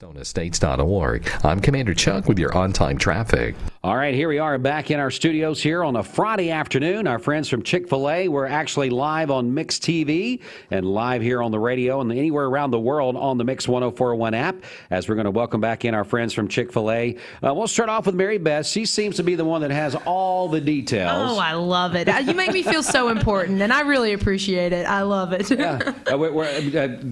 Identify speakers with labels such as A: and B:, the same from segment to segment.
A: StoneEstates.org. I'm Commander Chuck with your on-time traffic.
B: All right, here we are back in our studios here on a Friday afternoon. Our friends from Chick-Fil-A, we're actually live on Mix TV and live here on the radio and anywhere around the world on the Mix 104.1 app as we're going to welcome back in our friends from Chick-Fil-A. We'll start off with Mary Beth. She seems to be the one that has all the details.
C: Oh, I love it. You make me feel so important, and I really appreciate it. I love it.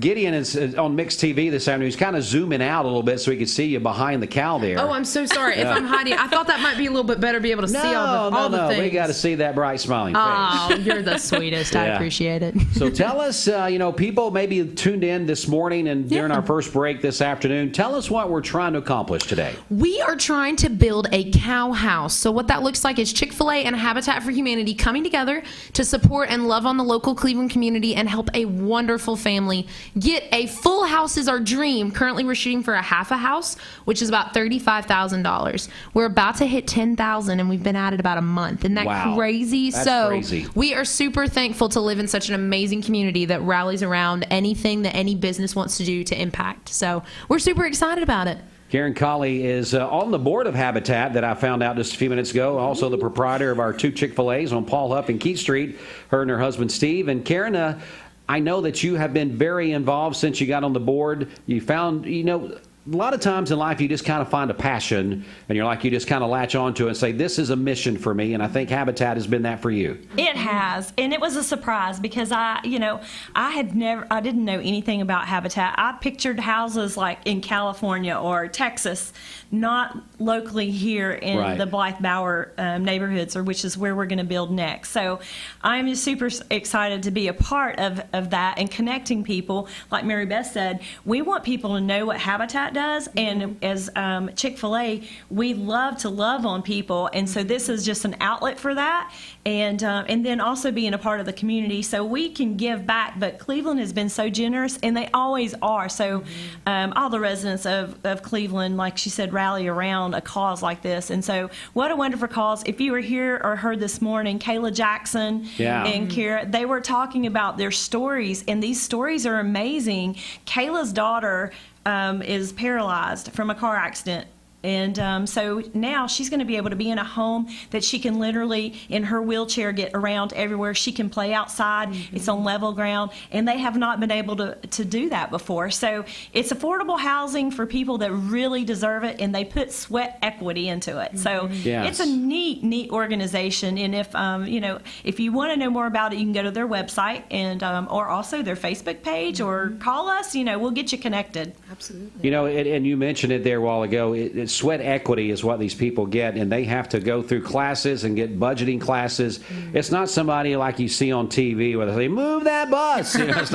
B: Gideon is on Mix TV this afternoon. He's kind of zooming out a little bit so we can see you behind the cow there.
C: Oh, I'm so sorry if I'm hiding. I thought that might be a little bit better, be able to see all the things.
B: We got to see that bright smiling face.
C: Oh, you're the sweetest. I appreciate it.
B: So tell us, people maybe tuned in this morning and during our first break this afternoon. Tell us what we're trying to accomplish today.
C: We are trying to build a cow house. So what that looks like is Chick-fil-A and Habitat for Humanity coming together to support and love on the local Cleveland community and help a wonderful family get a full house is our dream. Currently, we're shooting for a half a house, which is about $35,000. We're about to hit $10,000, and we've been at it about a month. Isn't that crazy?
B: That's crazy.
C: We are super thankful to live in such an amazing community that rallies around anything that any business wants to do to impact. So we're super excited about it.
B: Karen Colley is on the board of Habitat that I found out just a few minutes ago. Also the proprietor of our two Chick-fil-A's on Paul Huff and Keith Street, her and her husband Steve. And Karen, I know that you have been very involved since you got on the board. You found, a lot of times in life you just kind of find a passion and you just kind of latch onto it and say, this is a mission for me. And I think Habitat has been that for you.
D: It has. And it was a surprise because I didn't know anything about Habitat. I pictured houses like in California or Texas, not locally here in the Blythe Bower neighborhoods, which is where we're going to build next. So I'm just super excited to be a part of that and connecting people. Like Mary Beth said, we want people to know what Habitat does, and as Chick-fil-A, we love to love on people, and so this is just an outlet for that, and then also being a part of the community so we can give back. But Cleveland has been so generous, and they always are. So all the residents of Cleveland, like she said, rally around a cause like this, and so what a wonderful cause. If you were here or heard this morning, Kayla Jackson and Kira, they were talking about their stories, and these stories are amazing. Kayla's daughter is paralyzed from a car accident. And so now she's going to be able to be in a home that she can literally, in her wheelchair, get around everywhere. She can play outside. It's on level ground. And they have not been able to do that before. So it's affordable housing for people that really deserve it, and they put sweat equity into it. So it's a neat organization. And if you want to know more about it, you can go to their website and or also their Facebook page or call us. We'll get you connected.
C: Absolutely.
B: And you mentioned it there a while ago. Sweat equity is what these people get, and they have to go through classes and get budgeting classes. It's not somebody like you see on TV where they say, move that bus. It's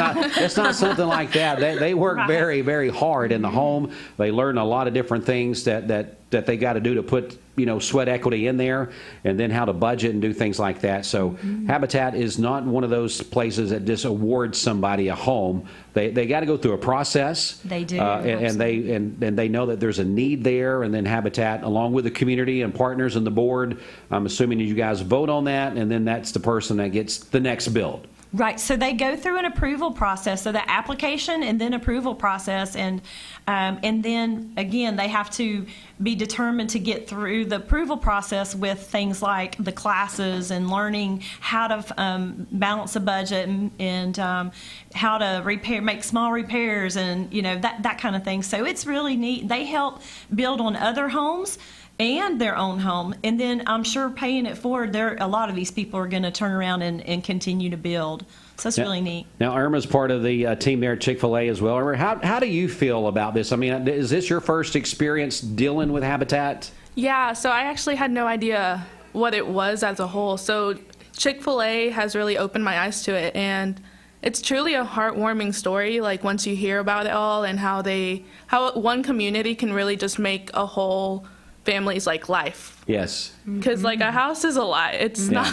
B: not something like that. They work very, very hard in the home. They learn a lot of different things that they got to do to put sweat equity in there, and then how to budget and do things like that. So Habitat is not one of those places that just awards somebody a home. They got to go through a process.
D: They do,
B: and they know that there's a need there, and then Habitat, along with the community and partners and the board, I'm assuming you guys vote on that, and then that's the person that gets the next build.
D: Right, so they go through an approval process, so the application and then approval process, and then again they have to be determined to get through the approval process with things like the classes and learning how to balance a budget and how to make small repairs and that kind of thing. So it's really neat. They help build on other homes and their own home, and then I'm sure paying it forward, a lot of these people are going to turn around and continue to build. So it's really neat.
B: Now, Irma's part of the team there at Chick-fil-A as well. Irma, how do you feel about this? I mean, is this your first experience dealing with Habitat?
E: Yeah, so I actually had no idea what it was as a whole. So Chick-fil-A has really opened my eyes to it, and it's truly a heartwarming story, like once you hear about it all and how one community can really just make a whole family's life.
B: Yes.
E: Because a house is a lot. It's not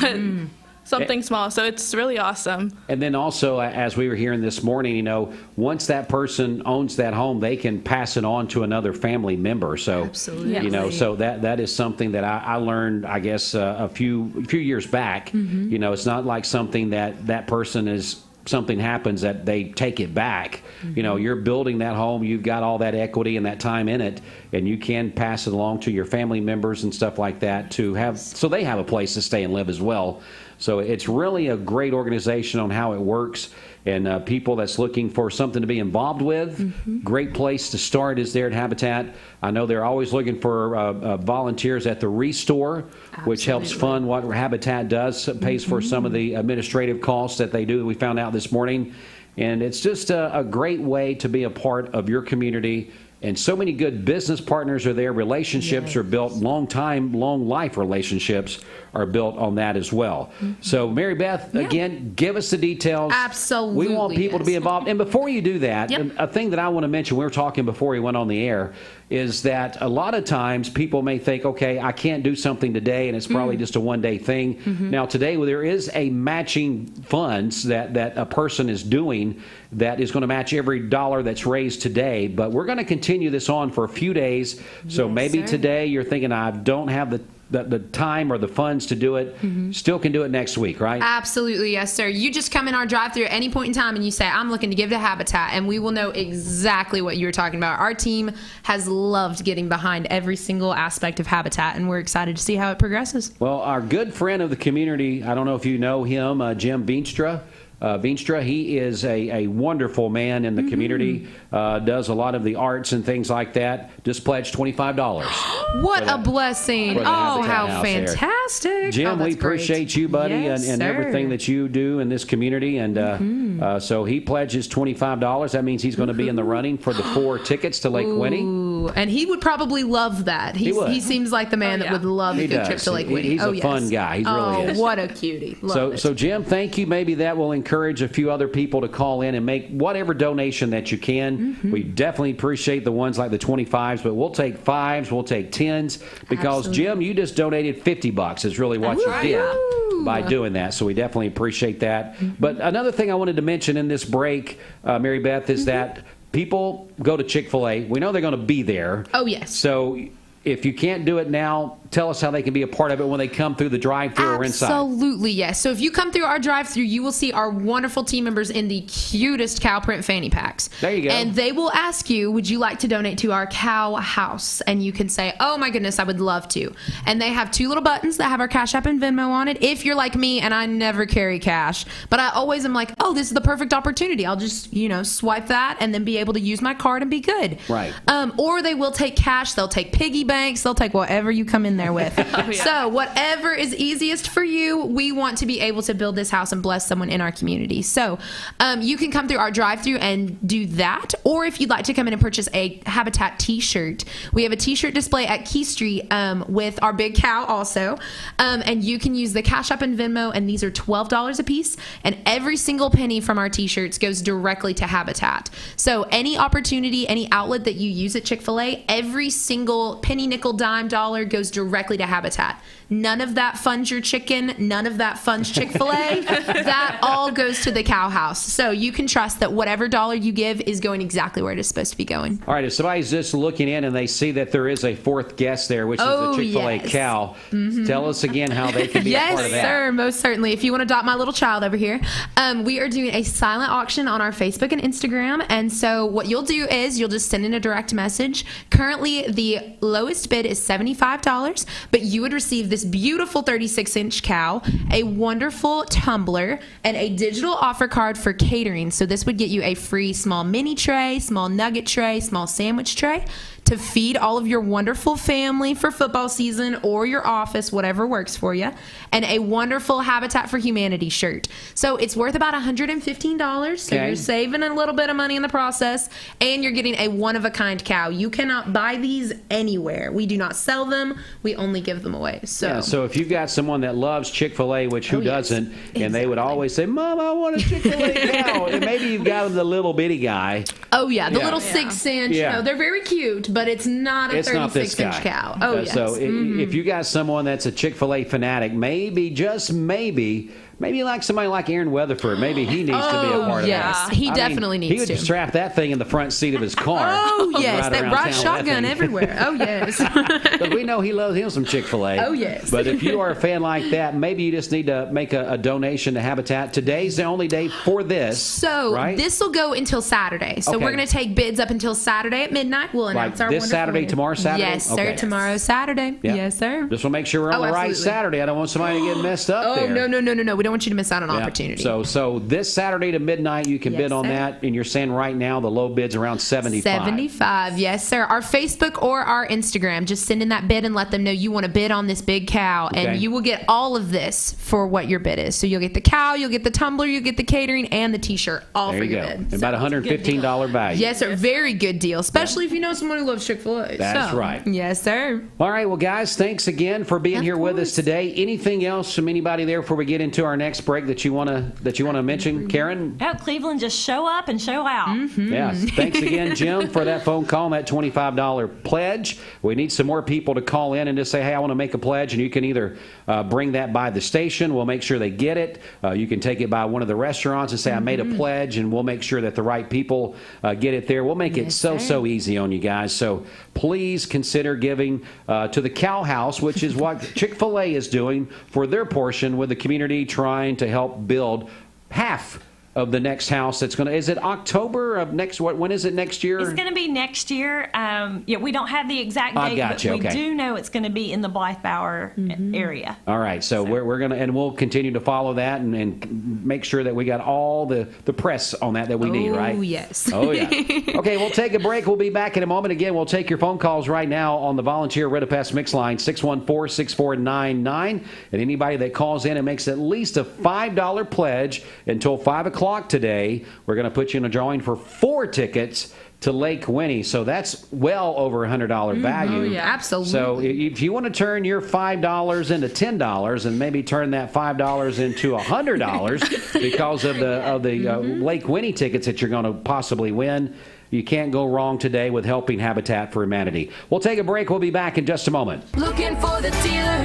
E: something small, so it's really awesome.
B: And then also, as we were hearing this morning, once that person owns that home, they can pass it on to another family member. So,
C: absolutely.
B: So that is something that I learned, I guess, a few years back. It's not like something that person is something happens that they take it back. You know, you're building that home, you've got all that equity and that time in it, and you can pass it along to your family members and stuff like that to have, so they have a place to stay and live as well. So it's really a great organization on how it works. And people that's looking for something to be involved with, great place to start is there at Habitat. I know they're always looking for volunteers at the Restore, which helps fund what Habitat does, pays for some of the administrative costs that they do, we found out this morning. And it's just a great way to be a part of your community. And so many good business partners are there. Relationships are built, long life relationships are built on that as well. So, Mary Beth, again, give us the details.
C: Absolutely.
B: We want people to be involved. And before you do that, a thing that I want to mention, we were talking before we went on the air, is that a lot of times people may think, okay, I can't do something today, and it's probably just a one-day thing. Now, today, there is a matching funds that a person is doing that is going to match every dollar that's raised today. But we're going to continue this on for a few days. So maybe today you're thinking, I don't have the time or the funds to do it. Still can do it next week, right?
C: Absolutely, yes, sir. You just come in our drive-thru at any point in time and you say, I'm looking to give to Habitat, and we will know exactly what you're talking about. Our team has loved getting behind every single aspect of Habitat, and we're excited to see how it progresses.
B: Well, our good friend of the community, I don't know if you know him, Jim Veenstra. Veenstra, he is a wonderful man in the community, does a lot of the arts and things like that. Just pledged $25.
C: What a blessing. Oh, how fantastic.
B: Jim, we appreciate
C: great.
B: you, buddy,
C: Yes,
B: and everything that you do in this community. And so he pledges $25. That means he's going to be in the running for the 4 tickets to Lake Winnie.
C: Ooh, and he would probably love that. He seems like the man that would love a good trip to Lake Winnie.
B: He's a fun guy. He really is.
C: What a cutie. Love it.
B: So, Jim, thank you. Maybe that will encourage a few other people to call in and make whatever donation that you can. We definitely appreciate the ones like the 25s, but we'll take 5s, we'll take 10s, because Jim, you just donated $50 is really what you did by doing that. So we definitely appreciate that. But another thing I wanted to mention in this break, Mary Beth, is that people go to Chick-Fil-A. We know they're going to be there.
C: Oh, yes.
B: So if you can't do it now, tell us how they can be a part of it when they come through the drive-thru or inside.
C: Absolutely, yes. So if you come through our drive-thru, you will see our wonderful team members in the cutest cow print fanny packs.
B: There you go.
C: And they will ask you, would you like to donate to our cow house? And you can say, oh my goodness, I would love to. And they have 2 little buttons that have our Cash App and Venmo on it. If you're like me, and I never carry cash, but I always am like, oh, this is the perfect opportunity. I'll just, swipe that and then be able to use my card and be good.
B: Right.
C: Or they will take cash. They'll take piggy banks. They'll take whatever you come in there with. So whatever is easiest for you, we want to be able to build this house and bless someone in our community. So you can come through our drive-thru and do that. Or if you'd like to come in and purchase a Habitat t-shirt, we have a t-shirt display at Key Street with our big cow also. And you can use the Cash App and Venmo, and these are $12 a piece. And every single penny from our t-shirts goes directly to Habitat. So any opportunity, any outlet that you use at Chick-fil-A, every single penny, nickel, dime, dollar goes directly to Habitat. None of that funds your chicken. None of that funds Chick-fil-A. That all goes to the cow house. So you can trust that whatever dollar you give is going exactly where it is supposed to be going.
B: All right, if somebody's just looking in and they see that there is a 4th guest there, which is the Chick-fil-A cow, tell us again how they can be a part of that.
C: Yes, sir, most certainly. If you want to adopt my little child over here, we are doing a silent auction on our Facebook and Instagram. And so what you'll do is you'll just send in a direct message. Currently, the lowest bid is $75, but you would receive this beautiful 36-inch cow, a wonderful tumbler, and a digital offer card for catering. So this would get you a free small mini tray, small nugget tray, small sandwich tray to feed all of your wonderful family for football season or your office, whatever works for you, and a wonderful Habitat for Humanity shirt. So it's worth about $115, so you're saving a little bit of money in the process, and you're getting a one-of-a-kind cow. You cannot buy these anywhere. We do not sell them. We only give them away.
B: So if you've got someone that loves Chick-fil-A, which who doesn't, and they would always say, Mom, I want a Chick-fil-A cow. And maybe you've got the little bitty guy.
C: Oh, yeah, the little 6-inch.
B: Yeah.
C: No, they're very cute, but it's not a 36-inch cow. Oh, yes.
B: So if you got someone that's a Chick-fil-A fanatic, maybe, just maybe, maybe like somebody like Aaron Weatherford. Maybe he needs to be a part of
C: yes.
B: that.
C: He definitely needs
B: He would
C: to.
B: strap that thing in the front seat of his car.
C: Oh, yes.
B: Ride
C: That
B: around
C: bright
B: town with that
C: shotgun
B: thing.
C: everywhere. Oh, yes.
B: But we know he loves him some Chick-fil-A.
C: Oh, yes.
B: But if you are a fan like that, maybe you just need to make a donation to Habitat. Today's the only day for this.
C: So
B: right?
C: this will go until Saturday. So
B: Okay.
C: we're going to take bids up until Saturday at midnight. We'll announce our
B: this
C: wonderful
B: Saturday,
C: winner.
B: tomorrow Saturday?
C: Yes, sir.
B: Okay.
C: Tomorrow Saturday.
B: Yeah.
C: Yes, sir.
B: Just want to make sure we're on
C: Oh,
B: the right
C: absolutely.
B: Saturday. I don't want somebody to get messed up
C: Oh,
B: there.
C: no. We don't want you to miss out on
B: Yeah.
C: opportunity.
B: So this Saturday to midnight, you can
C: Yes,
B: bid on
C: sir.
B: that. And you're saying right now the low bid's around 75.
C: 75, yes, sir. Our Facebook or our Instagram, just send in that bid and let them know you want to bid on this big cow,
B: Okay.
C: and you will get all of this for what your bid is. So you'll get the cow, you'll get the tumbler, you'll get the catering, and the T-shirt, all
B: There
C: for
B: you
C: your
B: go.
C: bid.
B: About $115 value.
C: Yes, sir. Very good deal, especially if you know someone who loves Chick-fil-A.
B: That's
C: So,
B: right.
C: Yes, sir.
B: All right, well, guys, thanks again for being
C: Of
B: here with us
C: course.
B: today. Anything else from anybody there before we get into our next break that you want to mention, Karen?
D: Oh, Cleveland, just show up and show out.
C: Mm-hmm.
B: Yes. Thanks again, Jim, for that phone call and that $25 pledge. We need some more people to call in and just say, hey, I want to make a pledge. And you can either bring that by the station. We'll make sure they get it. You can take it by one of the restaurants and say, I made a pledge, and we'll make sure that the right people get it there. We'll make it
C: Yes,
B: so
C: sir.
B: easy on you guys. So please consider giving to the Cow House, which is what Chick-fil-A is doing for their portion with the community trying to help build half of the next house that's going to, is it October of next, when is it next year?
D: It's going to be next year. Yeah, we don't have the exact
B: I
D: date,
B: got
D: but
B: you,
D: we
B: okay.
D: do know it's going to be in the Blythebauer area.
B: All right, so we're going to, and we'll continue to follow that and make sure that we got all the press on that we need, right?
C: Oh, yes.
B: Oh, yeah. Okay, we'll take a break. We'll be back in a moment. Again, we'll take your phone calls right now on the volunteer Redpass Mix line, 614-6499. And anybody that calls in and makes at least a $5 pledge until 5 o'clock today, we're going to put you in a drawing for 4 tickets to Lake Winnie. So that's well over $100 value.
C: Oh, yeah. Absolutely.
B: So if you want to turn your $5 into $10 and maybe turn that $5 into $100 because of the Lake Winnie tickets that you're going to possibly win, you can't go wrong today with helping Habitat for Humanity. We'll take a break. We'll be back in just a moment.
F: Looking for the dealer